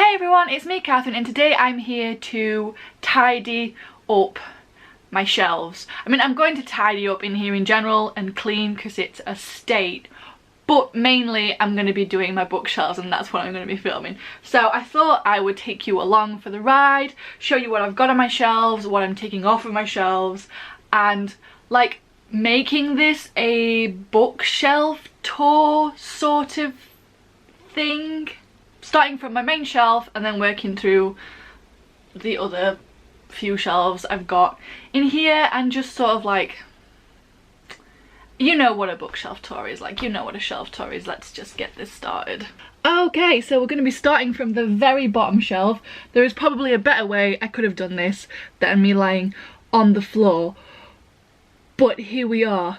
Hey everyone, it's me Catherine, and today I'm here to tidy up my shelves. I mean, I'm going to tidy up in here in general and clean because it's a state, but mainly I'm going to be doing my bookshelves and that's what I'm going to be filming. So I thought I would take you along for the ride, show you what I've got on my shelves, what I'm taking off of my shelves, and like making this a bookshelf tour sort of thing. Starting from my main shelf and then working through the other few shelves I've got in here, and just sort of like, you know what a bookshelf tour is like, you know what a shelf tour is. Let's just get this started. Okay, so we're going to be starting from the very bottom shelf. There is probably a better way I could have done this than me lying on the floor, but here we are.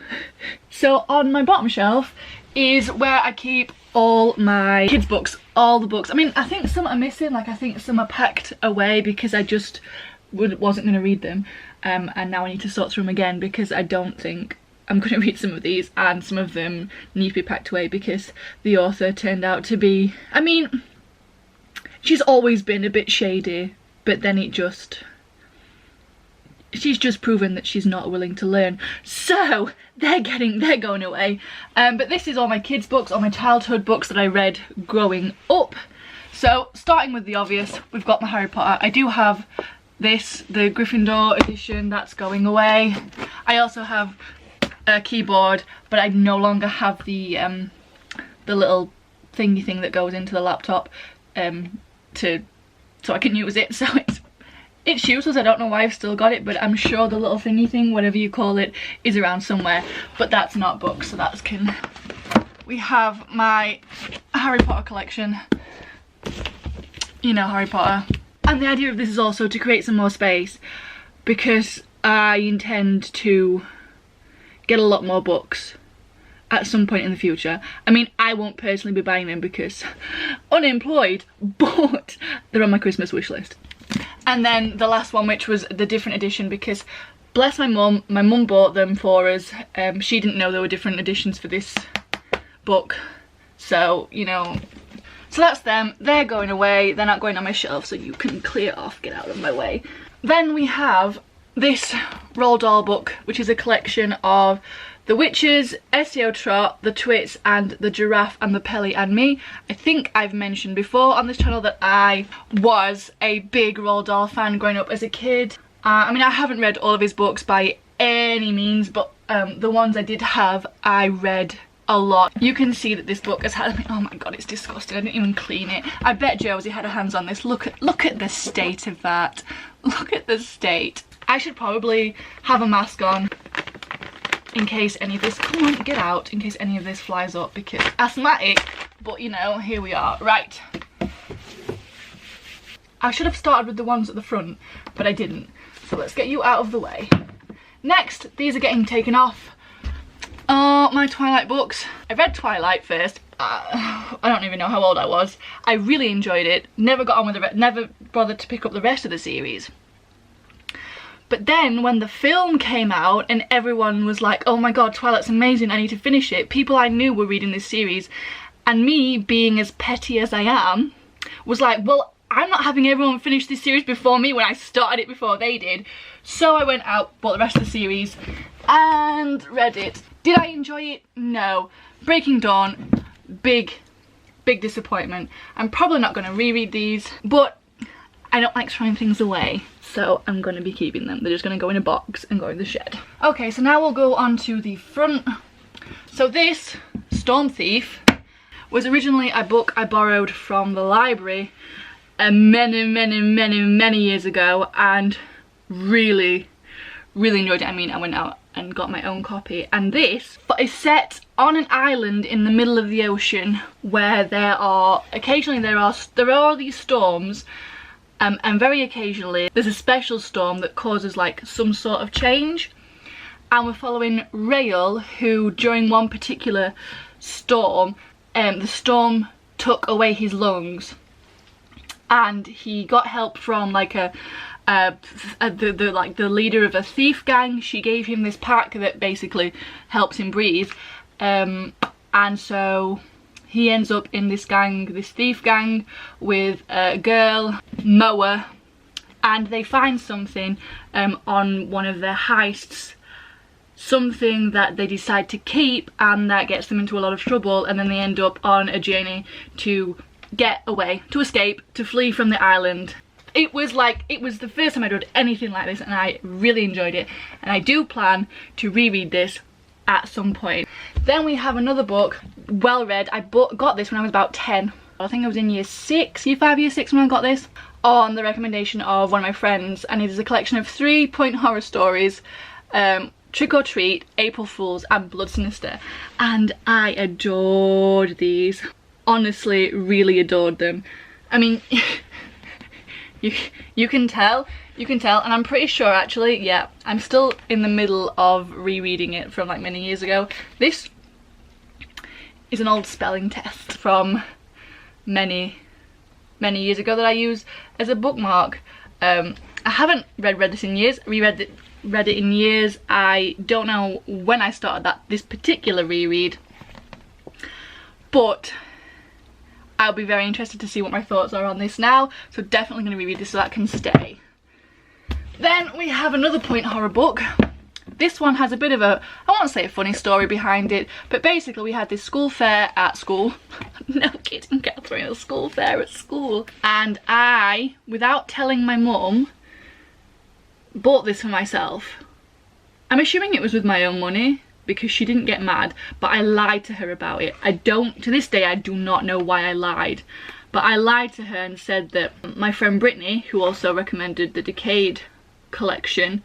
So on my bottom shelf is where I keep all my kids books, all the books. I mean, I think some are missing, like I think some are packed away because I just wasn't going to read them, and now I need to sort through them again because I don't think I'm going to read some of these, and some of them need to be packed away because the author turned out to be, I mean, she's always been a bit shady, but then she's just proven that she's not willing to learn, so they're going away. But this is all my kids books, all my childhood books that I read growing up. So starting with the obvious, we've got my Harry Potter. I do have this, the Gryffindor edition, that's going away. I also have a keyboard, but I no longer have the little thingy thing that goes into the laptop so I can use it. So it's useless. I don't know why I've still got it, but I'm sure the little thingy thing, whatever you call it, is around somewhere. But that's not books, so that's can. We have my Harry Potter collection. You know, Harry Potter. And the idea of this is also to create some more space, because I intend to get a lot more books at some point in the future. I mean, I won't personally be buying them because unemployed, but they're on my Christmas wish list. And then the last one, which was the different edition, because bless my mum bought them for us. She didn't know there were different editions for this book, so you know, so that's them. They're going away. They're not going on my shelf, so you can clear off, get out of my way. Then we have this Roald Dahl book, which is a collection of The Witches, SEO Trot, The Twits, and The Giraffe and the Pelly and Me. I think I've mentioned before on this channel that I was a big Roald Dahl fan growing up as a kid. I mean, I haven't read all of his books by any means, but the ones I did have, I read a lot. You can see that this book has had, I mean, oh my god, it's disgusting. I didn't even clean it. I bet Josie had her hands on this. Look at the state of that. Look at the state. I should probably have a mask on in case any of this, come on, get out, in case any of this flies up, because asthmatic, but you know, here we are. Right, I should have started with the ones at the front, but I didn't, so let's get you out of the way. Next, these are getting taken off. Oh, my Twilight books. I read Twilight first. I don't even know how old I was. I really enjoyed it, never got on with the never bothered to pick up the rest of the series. But then when the film came out and everyone was like, oh my god, Twilight's amazing, I need to finish it. People I knew were reading this series, and me, being as petty as I am, was like, well, I'm not having everyone finish this series before me when I started it before they did. So I went out, bought the rest of the series, and read it. Did I enjoy it? No. Breaking Dawn, big disappointment. I'm probably not going to reread these, but I don't like throwing things away, so I'm going to be keeping them. They're just going to go in a box and go in the shed. Okay, so now we'll go on to the front. So this, Storm Thief, was originally a book I borrowed from the library many years ago, and really enjoyed it. I mean, I went out and got my own copy, and this is set on an island in the middle of the ocean where there are these storms. And very occasionally there's a special storm that causes like some sort of change, and we're following Rael, who during one particular storm, the storm took away his lungs, and he got help from like the leader of a thief gang. She gave him this pack that basically helps him breathe, and so he ends up in this gang, this thief gang, with a girl, Moa, and they find something on one of their heists, something that they decide to keep, and that gets them into a lot of trouble, and then they end up on a journey to get away, to escape, to flee from the island. It was the first time I'd read anything like this, and I really enjoyed it, and I do plan to reread this at some point. Then we have another book, well read. I got this when I was about 10. I think I was in year 6, year 5, year 6 when I got this, on the recommendation of one of my friends, and it is a collection of 3-point horror stories, Trick or Treat, April Fools and Blood Sinister, and I adored these. Honestly, really adored them. I mean, you can tell, and I'm pretty sure actually, yeah, I'm still in the middle of rereading it from like many years ago. This is an old spelling test from many years ago that I use as a bookmark. I haven't read this in years, read it in years. I don't know when I started this particular reread, but I'll be very interested to see what my thoughts are on this now, so definitely going to reread this so that can stay. Then we have another point horror book. This one has a bit of a, I won't say a funny story behind it, but basically we had this school fair at school. No kidding, Catherine, a school fair at school. And I, without telling my mum, bought this for myself. I'm assuming it was with my own money, because she didn't get mad, but I lied to her about it. To this day, I do not know why I lied, but I lied to her and said that my friend Brittany, who also recommended the Decade collection,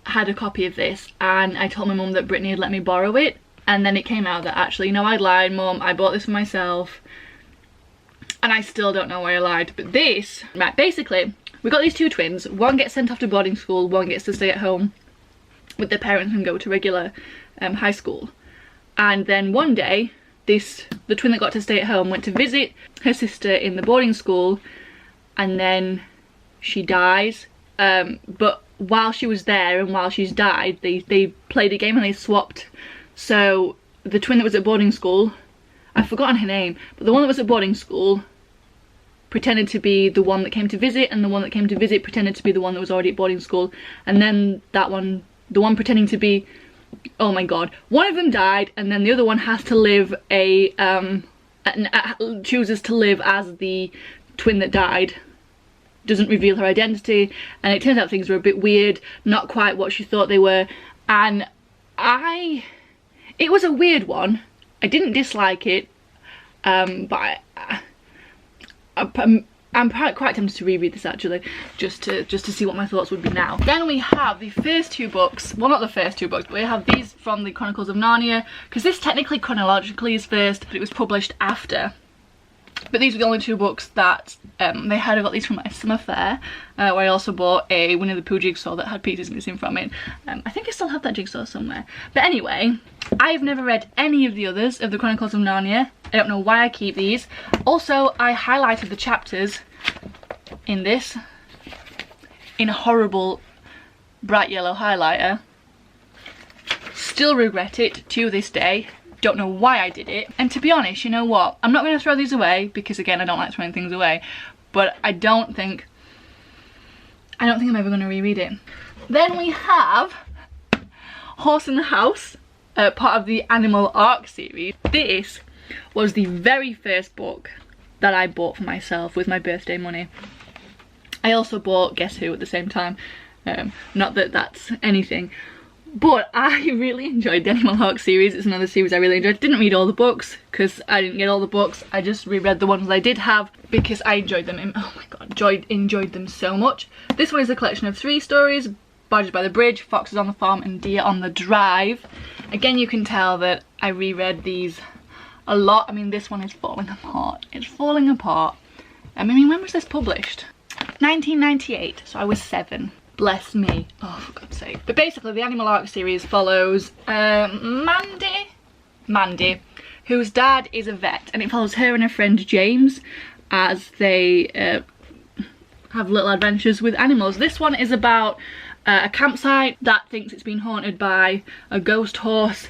had a copy of this, and I told my mum that Brittany had let me borrow it, and then it came out that actually, no, I lied, Mum, I bought this for myself, and I still don't know why I lied. But this, right, basically, we got these two twins, one gets sent off to boarding school, one gets to stay at home with their parents and go to regular high school. And then one day, the twin that got to stay at home went to visit her sister in the boarding school, and then she dies. But while she was there and while she's died, they played a game and they swapped. So the twin that was at boarding school, I've forgotten her name, but the one that was at boarding school pretended to be the one that came to visit, and the one that came to visit pretended to be the one that was already at boarding school. And then the one pretending to be, oh my god, one of them died, and then the other one has to live chooses to live as the twin that died, doesn't reveal her identity, and it turns out things were a bit weird, not quite what she thought they were. And it was a weird one. I didn't dislike it, but I'm quite tempted to reread this actually, just to see what my thoughts would be now. Then we have the first two books, well, not the first two books, but we have these from the Chronicles of Narnia, because this technically chronologically is first, but it was published after. But these were the only two books that they had. I got these from my summer fair, where I also bought a Winnie the Pooh jigsaw that had pieces missing from it. I think I still have that jigsaw somewhere. But anyway, I've never read any of the others of the Chronicles of Narnia. I don't know why I keep these. Also, I highlighted the chapters in this in a horrible bright yellow highlighter. Still regret it to this day. Don't know why I did it. And to be honest, you know what? I'm not going to throw these away, because again, I don't like throwing things away. But I don't think I'm ever going to reread it. Then we have Horse in the House, part of the Animal Arc series. This was the very first book that I bought for myself with my birthday money. I also bought Guess Who at the same time. Not that that's anything. But I really enjoyed the Animal Arc series. It's another series I really enjoyed. Didn't read all the books because I didn't get all the books. I just reread the ones I did have because I enjoyed them. Oh my god, enjoyed them so much. This one is a collection of 3 stories: Barges by the Bridge, Foxes on the Farm and Deer on the Drive. Again, you can tell that I reread these a lot. I mean, this one is falling apart. It's falling apart. I mean, when was this published? 1998, so I was 7. Bless me. Oh, for God's sake. But basically, the Animal Arc series follows Mandy, whose dad is a vet, and it follows her and her friend James as they have little adventures with animals. This one is about a campsite that thinks it's been haunted by a ghost horse,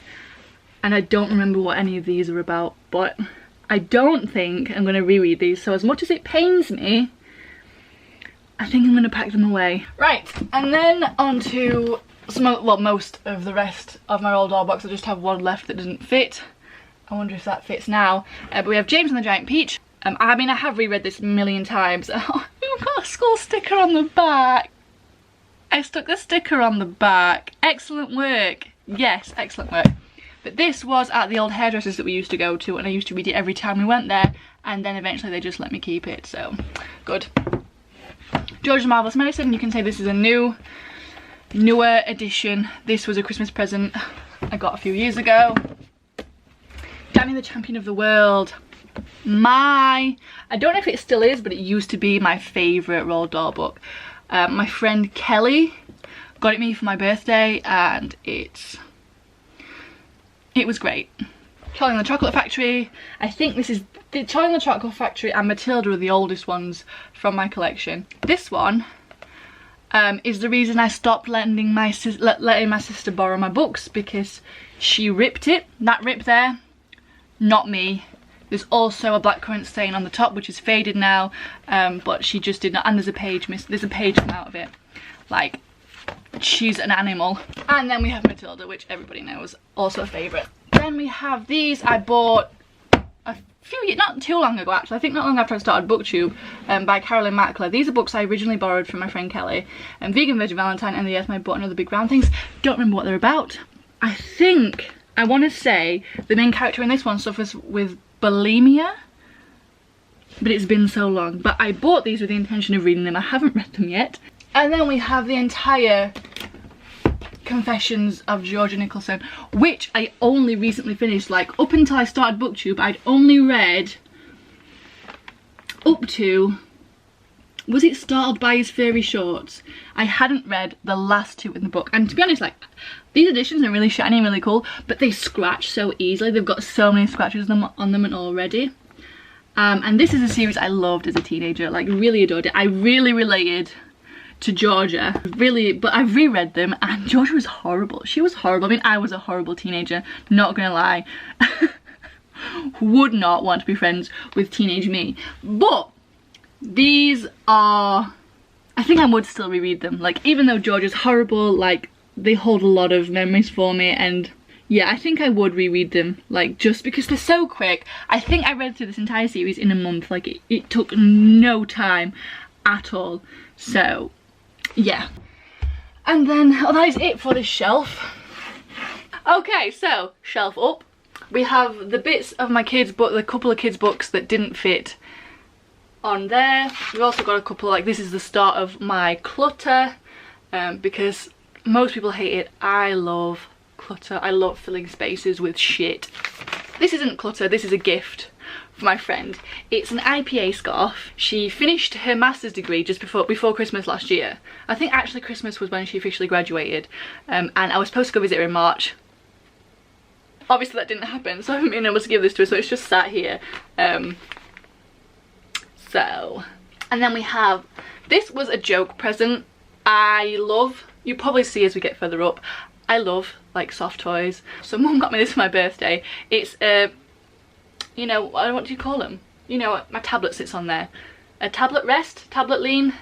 and I don't remember what any of these are about, but I don't think I'm going to reread these, so as much as it pains me, I think I'm going to pack them away. Right, and then on to most of the rest of my Roald Dahl box. I just have one left that doesn't fit. I wonder if that fits now. But we have James and the Giant Peach. I mean, I have reread this a million times. Oh, we've got a school sticker on the back. I stuck the sticker on the back. Excellent work. Yes, excellent work. But this was at the old hairdressers that we used to go to, and I used to read it every time we went there, and then eventually they just let me keep it, so good. George's Marvelous Medicine, you can say this is a newer edition. This was a Christmas present I got a few years ago. Danny the Champion of the World. I don't know if it still is, but it used to be my favourite Roald Dahl book. My friend Kelly got it me for my birthday, and it was great. Charlie and the Chocolate Factory. I think this is Charlie and the Chocolate Factory and Matilda are the oldest ones from my collection. This one is the reason I stopped letting my sister borrow my books, because she ripped it. That rip there, not me. There's also a blackcurrant stain on the top, which is faded now, but she just did not. And there's a page come out of it. Like, she's an animal. And then we have Matilda, which everybody knows, also a favourite. Then we have these I bought a few years, not too long ago actually, I think not long after I started BookTube, by Carolyn Mackler. These are books I originally borrowed from my friend Kelly. Vegan Veggie Valentine and the Yes My Bought and Other Big Round Things. Don't remember what they're about. I want to say the main character in this one suffers with bulimia, but it's been so long. But I bought these with the intention of reading them. I haven't read them yet. And then we have the entire Confessions of Georgia Nicholson, which I only recently finished. Like, up until I started BookTube, I'd only read up to, was it Startled by His Furry Shorts? I hadn't read the last two in the book, and to be honest, like, these editions are really shiny and really cool, but they scratch so easily. They've got so many scratches on them already. And this is a series I loved as a teenager, like really adored it. I really related to Georgia, really, but I've reread them and Georgia was horrible. She was horrible. I mean, I was a horrible teenager, not gonna lie. Would not want to be friends with teenage me. But these are, I think I would still reread them. Like, even though Georgia's horrible, like, they hold a lot of memories for me, and yeah, I think I would reread them, like, just because they're so quick. I think I read through this entire series in a month. Like, it took no time at all. So yeah. And then, oh, that is it for this shelf. Okay, so shelf up. We have the bits of my kids' book, the couple of kids' books that didn't fit on there. We've also got a couple, like, this is the start of my clutter, because most people hate it. I love clutter. I love filling spaces with shit. This isn't clutter, this is a gift for my friend. It's an IPA scarf. She finished her master's degree just before Christmas last year. I think actually Christmas was when she officially graduated, and I was supposed to go visit her in March. Obviously that didn't happen, so I haven't been able to give this to her, so it's just sat here. And then we have, this was a joke present. I love, you probably see as we get further up, I love like soft toys. So Mum got me this for my birthday. It's you know, what do you call them? You know, my tablet sits on there. A tablet rest, tablet lean.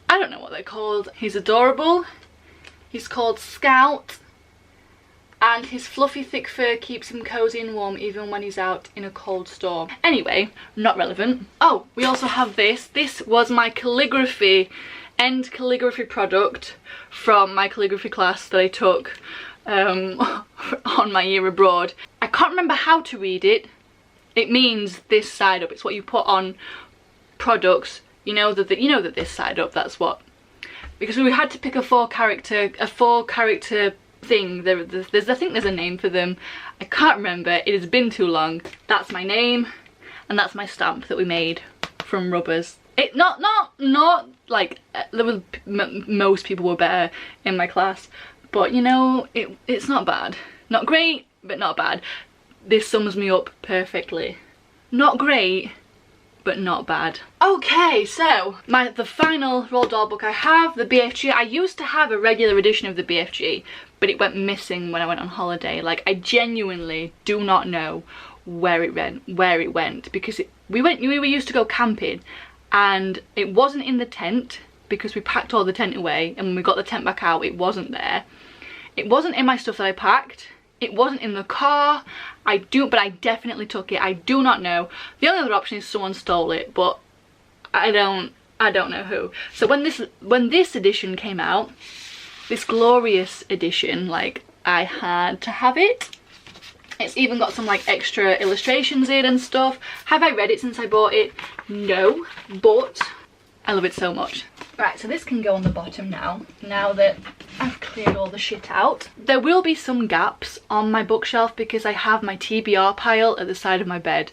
I don't know what they're called. He's adorable. He's called Scout. And his fluffy thick fur keeps him cozy and warm even when he's out in a cold storm. Anyway, not relevant. Oh, we also have this. This was my end calligraphy product from my calligraphy class that I took on my year abroad. I can't remember how to read it. It means this side up. It's what you put on products. You know that this side up, that's what. Because we had to pick a four character thing. I think there's a name for them. I can't remember. It has been too long. That's my name, and that's my stamp that we made from rubbers. It not like there was most people were better in my class, but you know, it's not bad. Not great, but not bad. This sums me up perfectly. Not great, but not bad. Okay, so the final Roald Dahl book I have, the BFG. I used to have a regular edition of the BFG, but it went missing when I went on holiday. Like, I genuinely do not know where it went, because we used to go camping, and it wasn't in the tent because we packed all the tent away, and when we got the tent back out, it wasn't there. It wasn't in my stuff that I packed. It wasn't in the car. But I definitely took it. I do not know. The only other option is someone stole it, but I don't know who. So when this edition came out, this glorious edition, like, I had to have it. It's even got some like extra illustrations in and stuff. Have I read it since I bought it? No, but I love it so much. Right, so this can go on the bottom now that I've cleared all the shit out. There will be some gaps on my bookshelf because I have my TBR pile at the side of my bed,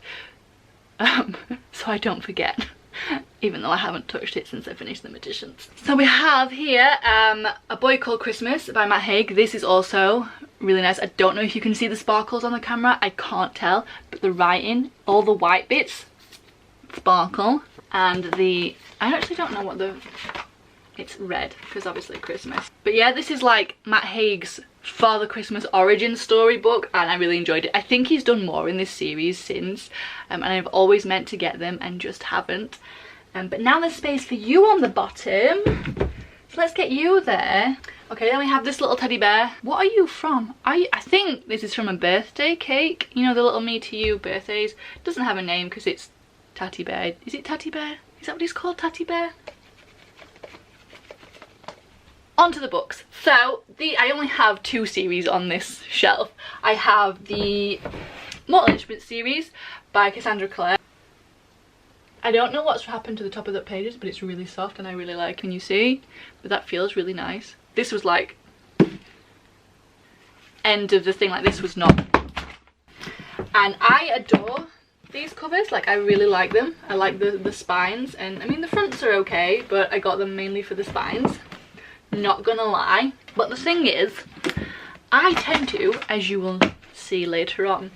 so I don't forget, even though I haven't touched it since I finished the petitions. So we have here A Boy Called Christmas by Matt Haig. This is also really nice. I don't know if you can see the sparkles on the camera, I can't tell, but the writing, all the white bits sparkle, and I actually don't know what it's red because obviously Christmas. But yeah, this is like Matt Haig's Father Christmas origin story book, and I really enjoyed it. I think he's done more in this series since, and I've always meant to get them and just haven't. But now there's space for you on the bottom, so let's get you there. Okay, then we have this little teddy bear. What are you from? I think this is from a birthday cake. You know, the little Me To You birthdays. It doesn't have a name because it's Tatty Bear. Is it Tatty Bear? Is that what he's called, Tatty Bear? On to the books. So I only have 2 series on this shelf. I have the Mortal Instruments series by Cassandra Clare. I don't know what's happened to the top of the pages, but it's really soft and I really like, can you see? But that feels really nice. This was like end of the thing, like this was not. And I adore these covers, like I really like them. I like the spines, and I mean the fronts are okay, but I got them mainly for the spines, not gonna lie. But the thing is, I tend to, as you will see later on,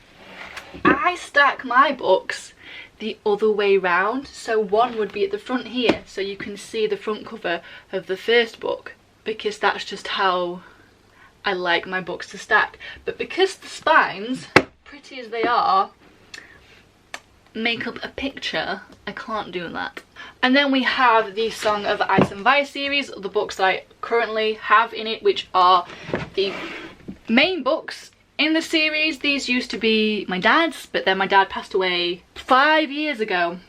I stack my books the other way round. So one would be at the front here, so you can see the front cover of the first book, because that's just how I like my books to stack. But because the spines, pretty as they are, make up a picture, I can't do that. And then we have the Song of Ice and Fire series, the books that I currently have in it, which are the main books in the series. These used to be my dad's, but then my dad passed away 5 years ago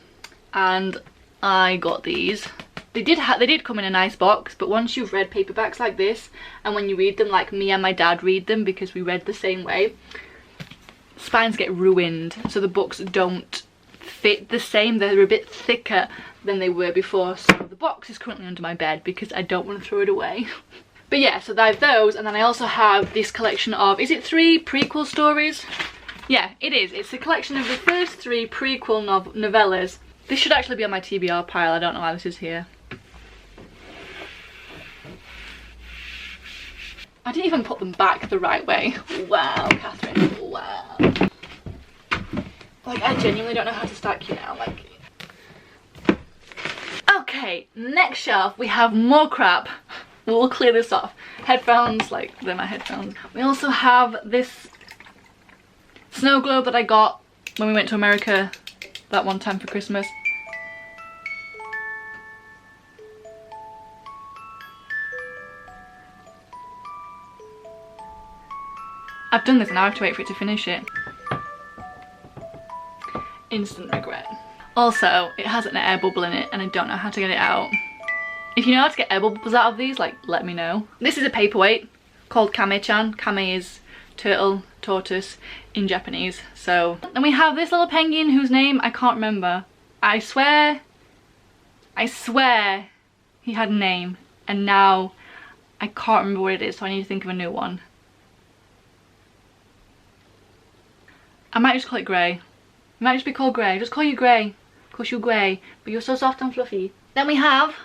and I got these. They did come in a nice box, but once you've read paperbacks like this, and when you read them like me and my dad read them because we read the same way, spines get ruined, so the books don't fit the same. They're a bit thicker than they were before, so the box is currently under my bed because I don't want to throw it away. But yeah, so I have those, and then I also have this collection of, is it 3 prequel stories? Yeah, it is. It's a collection of the first 3 prequel novellas. This should actually be on my TBR pile. I don't know why this is here. I didn't even put them back the right way. Wow, Catherine, wow. Like, I genuinely don't know how to stack you now, like. Okay, next shelf, we have more crap. We'll clear this off. Headphones, like, they're my headphones. We also have this snow globe that I got when we went to America that one time for Christmas. I've done this and now I have to wait for it to finish it. Instant regret. Also, it has an air bubble in it and I don't know how to get it out. If you know how to get air bubbles out of these, like, let me know. This is a paperweight called Kame-chan. Kame is turtle, tortoise in Japanese. So, then we have this little penguin whose name I can't remember. I swear he had a name, and now I can't remember what it is, so I need to think of a new one. I might just call it Grey. It might just be called Grey. Just call you Grey, cause you're grey, but you're so soft and fluffy. Then we have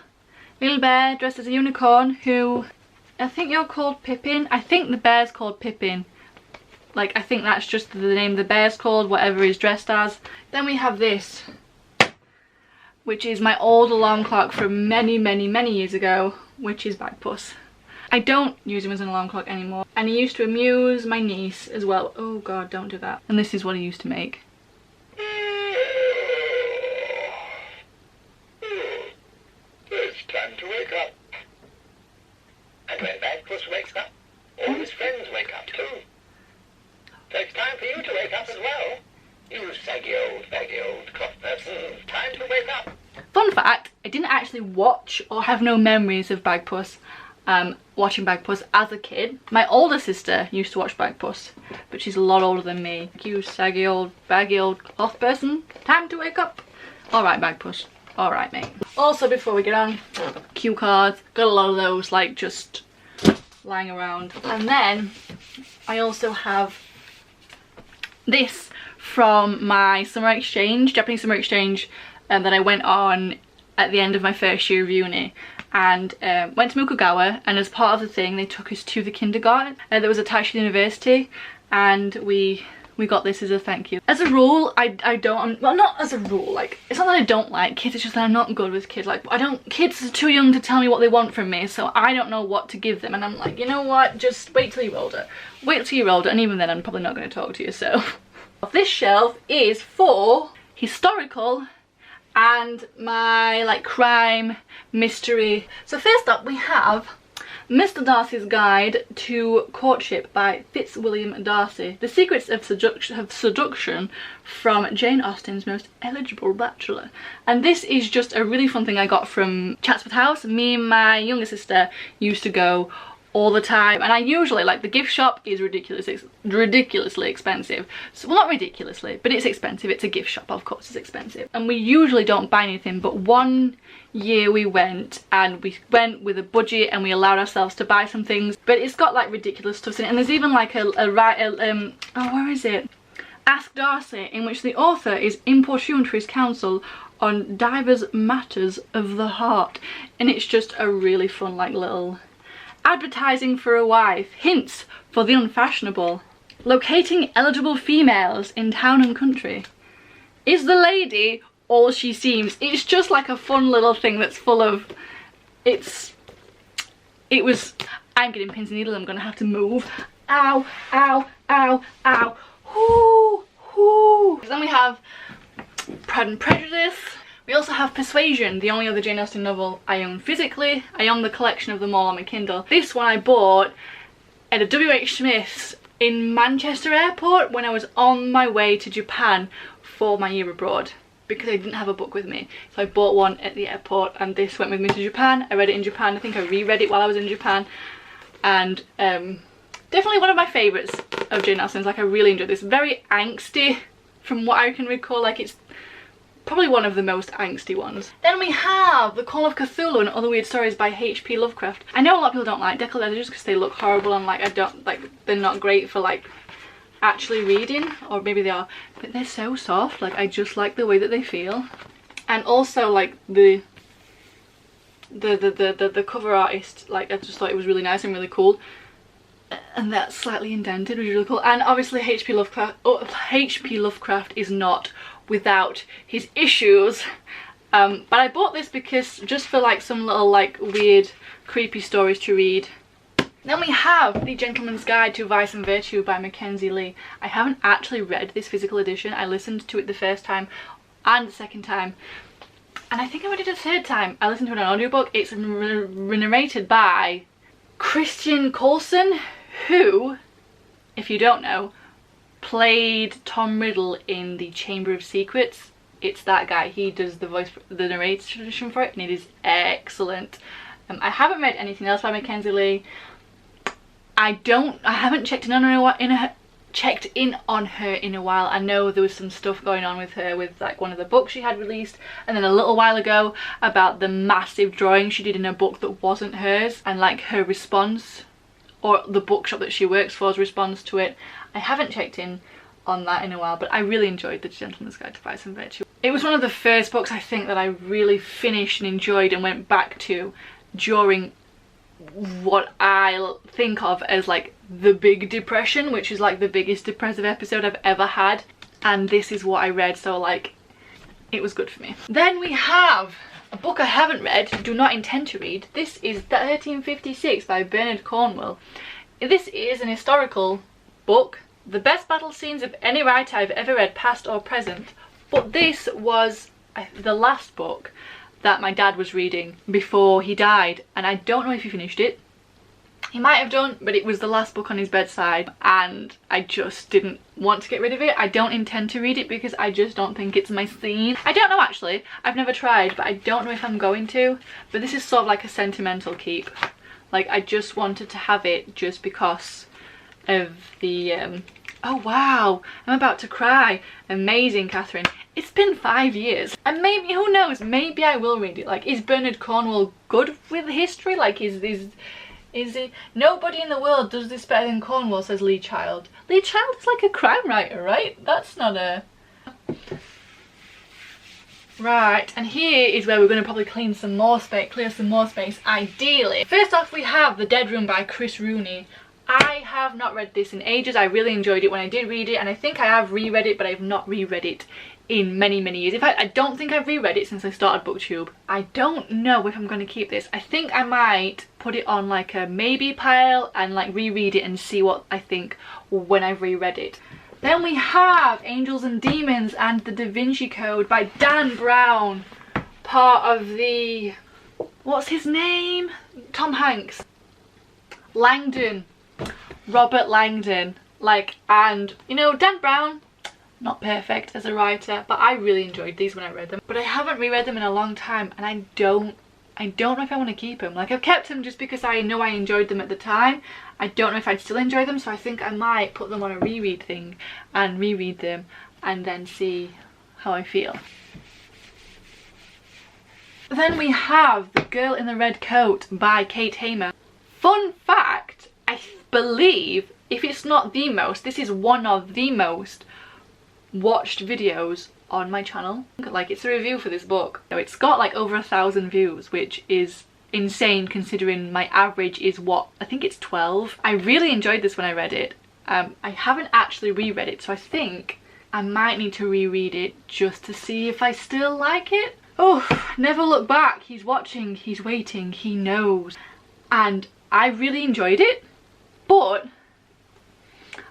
little bear dressed as a unicorn who, I think you're called Pippin. I think the bear's called Pippin. Like, I think that's just the name the bear's called, whatever he's dressed as. Then we have this, which is my old alarm clock from many years ago, which is Bagpuss. I don't use him as an alarm clock anymore. And he used to amuse my niece as well. Oh god, don't do that. And this is what he used to make. It's time to wake up. And when Bagpuss wakes up, all his friends wake up too. So it's time for you to wake up as well. You saggy old clock person. Time to wake up. Fun fact, I didn't actually watch or have no memories of Bagpuss, watching Bagpuss as a kid. My older sister used to watch Bagpuss, but she's a lot older than me. You saggy old, baggy old cloth person. Time to wake up. Alright, Bagpuss. Alright, mate. Also, before we get on, cue cards. Got a lot of those, like, just lying around. And then, I also have this from my summer exchange, Japanese summer exchange, that I went on at the end of my first year of uni, and went to Mukogawa, and as part of the thing they took us to the kindergarten that was attached to the university, and we got this as a thank you. As a rule, I don't, well, not as a rule, like, it's not that I don't like kids, it's just that I'm not good with kids. Like, kids are too young to tell me what they want from me, so I don't know what to give them, and I'm like, you know what, just wait till you're older. Wait till you're older, and even then I'm probably not going to talk to you, so. This shelf is for historical and my like crime, mystery. So first up we have Mr. Darcy's Guide to Courtship by Fitzwilliam Darcy. The Secrets of Seduction from Jane Austen's Most Eligible Bachelor. And this is just a really fun thing I got from Chatsworth House. Me and my younger sister used to go all the time, and I usually, like, the gift shop is ridiculously expensive. So, well, not ridiculously, but it's expensive. It's a gift shop, of course it's expensive. And we usually don't buy anything, but one year we went, and we went with a budget and we allowed ourselves to buy some things, but it's got like ridiculous stuff in it. And there's even like oh, where is it? Ask Darcy, in which the author is importuned for his counsel on divers matters of the heart. And it's just a really fun, like, little advertising for a wife, hints for the unfashionable, locating eligible females in town and country, is the lady all she seems. It's just like a fun little thing that's full of, I'm getting pins and needles, I'm gonna have to move. Ow, ow, ow, ow, whoo, whoo. Then we have Pride and Prejudice. We also have Persuasion, the only other Jane Austen novel I own physically. I own the collection of them all on my Kindle. This one I bought at a W.H. Smith's in Manchester Airport when I was on my way to Japan for my year abroad, because I didn't have a book with me. So I bought one at the airport, and this went with me to Japan. I read it in Japan. I think I reread it while I was in Japan. And definitely one of my favourites of Jane Austen's. Like, I really enjoyed this. Very angsty from what I can recall. Like, it's probably one of the most angsty ones. Then we have The Call of Cthulhu and Other Weird Stories by H.P. Lovecraft. I know a lot of people don't like decorative editors because they look horrible, and like, they're not great for like actually reading, or maybe they are, but they're so soft. Like, I just like the way that they feel. And also like the cover artist, like, I just thought it was really nice and really cool. And that's slightly indented, which is really cool. And obviously H.P. Lovecraft is not without his issues, but I bought this because just for like some little like weird creepy stories to read. Then we have The Gentleman's Guide to Vice and Virtue by Mackenzie Lee. I haven't actually read this physical edition. I listened to it the first time and the second time, and I think I read it a third time. I listened to it on an audiobook. It's narrated by Christian Coulson, who, if you don't know, played Tom Riddle in The Chamber of Secrets. It's that guy. He does the voice, the narration for it, and it is excellent. I haven't read anything else by Mackenzie Lee. I haven't checked in on her in a while. I know there was some stuff going on with her with like one of the books she had released, and then a little while ago about the massive drawing she did in a book that wasn't hers, and like her response, or the bookshop that she works for's response to it. I haven't checked in on that in a while, but I really enjoyed The Gentleman's Guide to Vice and Virtue. It was one of the first books I think that I really finished and enjoyed and went back to during what I think of as like the Big Depression, which is like the biggest depressive episode I've ever had, and this is what I read, so like it was good for me. Then we have A book I haven't read, do not intend to read. This is 1356 by Bernard Cornwell. This is an historical book. The best battle scenes of any writer I've ever read, past or present. But this was the last book that my dad was reading before he died, and I don't know if he finished it. He might have done, but it was the last book on his bedside and I just didn't want to get rid of it. I don't intend to read it because I just don't think it's my scene. I don't know actually, I've never tried, but I don't know if I'm going to. But this is sort of like a sentimental keep. Like, I just wanted to have it just because of the oh wow, I'm about to cry. Amazing, Catherine. It's been 5 years and maybe, who knows, maybe I will read it. Like, is Bernard Cornwell good with history? Like, is it? Nobody in the world does this better than Cornwell, says Lee Child. Lee Child is like a crime writer, right? That's not a... Right, and here is where we're going to probably clear some more space, ideally. First off, we have The Dead Room by Chris Rooney. I have not read this in ages. I really enjoyed it when I did read it, and I think I have reread it, but I've not reread it in many years. In fact, I don't think I've reread it since I started BookTube. I don't know if I'm going to keep this. I think I might put it on like a maybe pile and like reread it and see what I think when I've reread it. Then we have Angels and Demons and the Da Vinci Code by Dan Brown, part of the, what's his name? Tom Hanks. Langdon. Robert Langdon. Like, and you know, Dan Brown, not perfect as a writer, but I really enjoyed these when I read them. But I haven't reread them in a long time, and I don't know if I want to keep them. Like, I've kept them just because I know I enjoyed them at the time. I don't know if I'd still enjoy them, so I think I might put them on a reread thing and reread them and then see how I feel. Then we have The Girl in the Red Coat by Kate Hamer. Fun fact, I believe, if it's not the most, this is one of the most watched videos on my channel. Like, it's a review for this book. So it's got like over 1,000 views, which is insane considering my average is what, I think it's 12. I really enjoyed this when I read it. I haven't actually reread it, so I think I might need to reread it just to see if I still like it. Oh, never look back. He's watching, he's waiting, he knows. And I really enjoyed it, but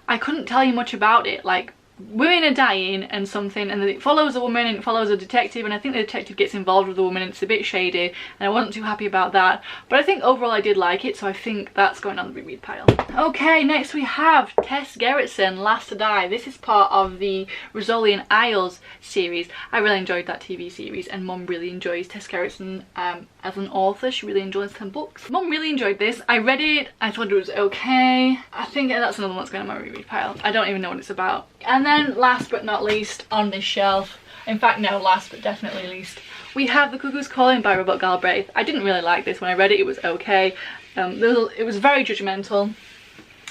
I couldn't tell you much about it. Like, women are dying and something, and it follows a woman and it follows a detective, and I think the detective gets involved with the woman and it's a bit shady, and I wasn't too happy about that. But I think overall I did like it, so I think that's going on the reread pile. Okay, next we have Tess Gerritsen, Last to Die. This is part of the Rizzolian Isles series. I really enjoyed that TV series, and Mum really enjoys Tess Gerritsen as an author. She really enjoys her books. Mum really enjoyed this. I read it, I thought it was okay. I think that's another one that's going on my reread pile. I don't even know what it's about. And then last but not least on this shelf, in fact no, last but definitely least, we have The Cuckoo's Calling by Robert Galbraith. I didn't really like this when I read it. It was okay. It was very judgmental.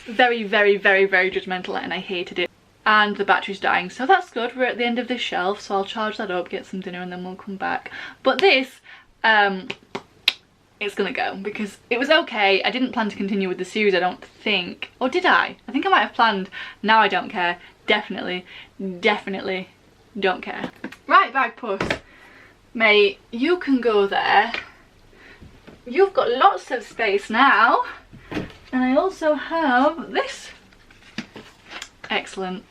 Very judgmental, and I hated it. And the battery's dying, so that's good. We're at the end of this shelf, so I'll charge that up, get some dinner, and then we'll come back. But this, it's gonna go because it was okay. I didn't plan to continue with the series, I don't think. Or did I? I think I might have planned. Now I don't care. Definitely don't care. Right, bag puss. Mate, you can go there. You've got lots of space now. And I also have this. Excellent.